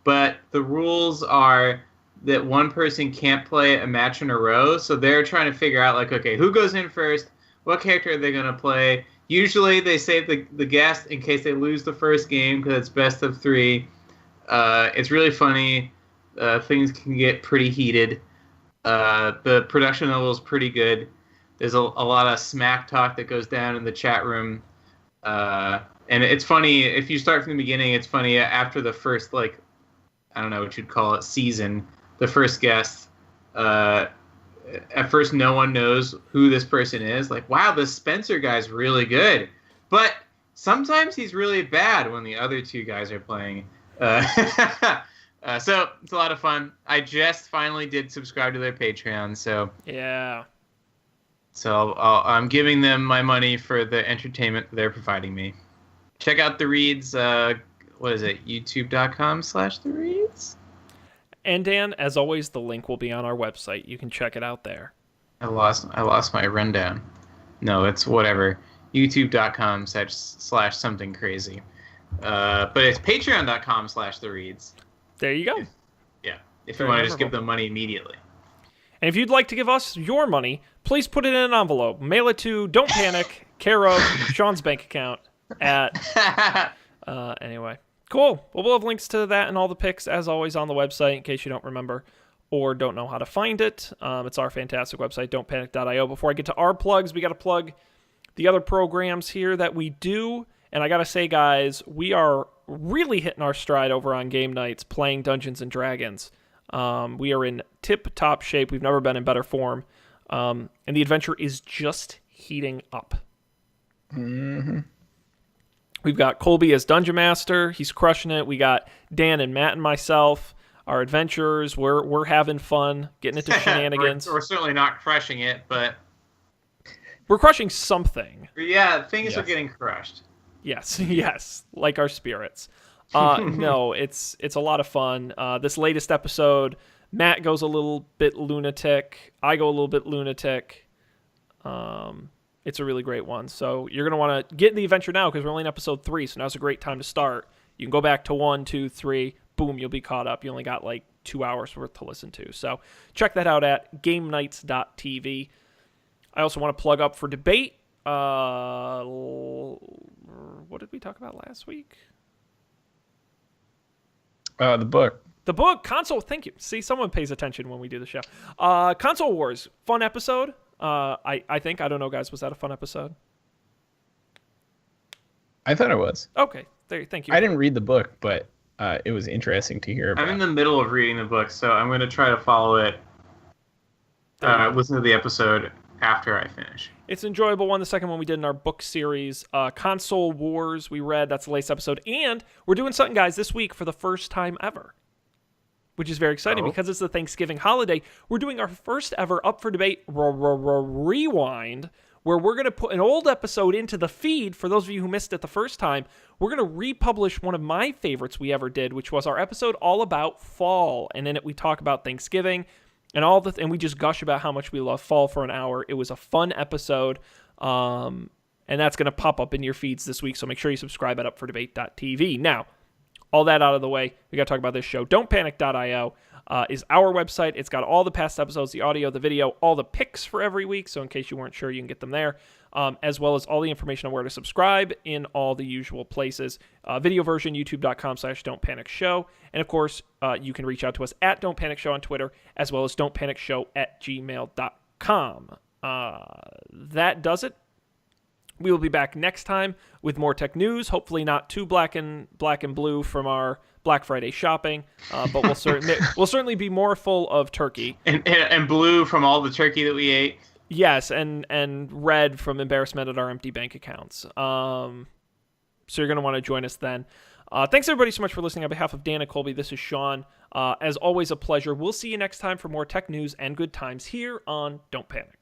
But the rules are that one person can't play a match in a row. So they're trying to figure out, like, okay, who goes in first? What character are they going to play? Usually they save the guest in case they lose the first game because it's best of 3. It's really funny. Things can get pretty heated. The production level is pretty good. There's a lot of smack talk that goes down in the chat room. And it's funny. If you start from the beginning, it's funny. After the first, like, I don't know what you'd call it, season, the first guest, at first no one knows who this person is. Like, wow, this Spencer guy's really good. But sometimes he's really bad when the other two guys are playing. So it's a lot of fun. I just finally did subscribe to their Patreon, so Yeah. So I'm giving them my money for the entertainment they're providing me. Check out the Reeds. What is it? YouTube.com/thereeds. And Dan, as always, the link will be on our website. You can check it out there. I lost my rundown. No, it's whatever. YouTube.com/something crazy. But it's Patreon.com/thereeds. There you go. Yeah. If you want to just give them money immediately. And if you'd like to give us your money, please put it in an envelope. Mail it to Don't Panic, care of Sean's bank account at... Anyway. Cool. Well, we'll have links to that and all the picks, as always, on the website in case you don't remember or don't know how to find it. It's our fantastic website, don'tpanic.io. Before I get to our plugs, we got to plug the other programs here that we do. And I got to say, guys, we are really hitting our stride over on game nights playing Dungeons & Dragons. We are in tip-top shape. We've never been in better form. And the adventure is just heating up. Mm-hmm. We've got Colby as Dungeon Master. He's crushing it. We got Dan and Matt and myself, our adventurers. We're having fun, getting into shenanigans. we're certainly not crushing it, but... We're crushing something. Yeah, things are getting crushed. Yes, yes, like our spirits. No, it's a lot of fun. This latest episode, Matt goes a little bit lunatic. I go a little bit lunatic. It's a really great one. So you're going to want to get in the adventure now because we're only in episode 3, so now's a great time to start. You can go back to 1, 2, 3. Boom, you'll be caught up. You only got like 2 hours worth to listen to. So check that out at gamenights.tv. I also want to plug up for debate. What did we talk about last week? The book. The book, Console, thank you. See, someone pays attention when we do the show. Console Wars, fun episode. I think. I don't know, guys. Was that a fun episode? I thought it was. Okay. Thank you. I didn't read the book, but it was interesting to hear about. I'm in the middle of reading the book, so I'm going to try to follow it. Listen to the episode after I finish. It's an enjoyable one. The second one we did in our book series, Console Wars, we read. That's the latest episode. And we're doing something, guys, this week for the first time ever, which is very exciting because it's the Thanksgiving holiday. We're doing our first ever Up for Debate Rewind, where we're going to put an old episode into the feed. For those of you who missed it the first time, we're going to republish one of my favorites we ever did, which was our episode all about fall. And in it, we talk about Thanksgiving and and we just gush about how much we love fall for an hour. It was a fun episode, and that's going to pop up in your feeds this week, so make sure you subscribe at upfordebate.tv. Now, all that out of the way, we got to talk about this show. Don'tPanic.io is our website. It's got all the past episodes, the audio, the video, all the picks for every week, so in case you weren't sure, you can get them there, as well as all the information on where to subscribe in all the usual places. Video version, youtube.com/don'tpanicshow. And, of course, you can reach out to us at Don't Panic Show on Twitter, as well as don'tpanicshow@gmail.com. That does it. We will be back next time with more tech news. Hopefully not too black and blue from our Black Friday shopping, but we'll certainly be more full of turkey and blue from all the turkey that we ate. Yes, and red from embarrassment at our empty bank accounts. So you're going to want to join us then. Thanks everybody so much for listening. On behalf of Dan and Colby, this is Sean. As always, a pleasure. We'll see you next time for more tech news and good times here on Don't Panic.